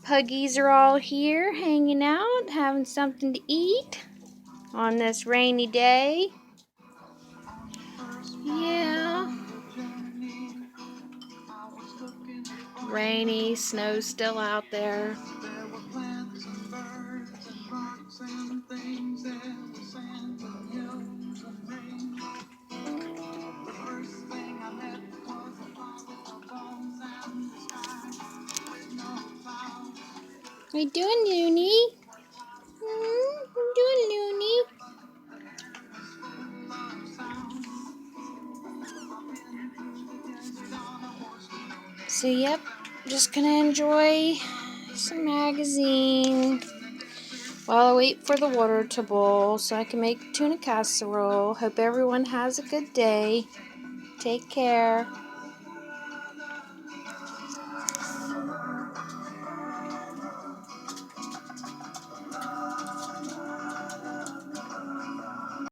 Puggies are all here hanging out, having something to eat on this rainy day. Yeah. Rainy, snow's still out there. What are you doing, Looney? What are you doing, Looney? So, yep, just gonna enjoy some magazine while I wait for the water to boil so I can make tuna casserole. Hope everyone has a good day. Take care.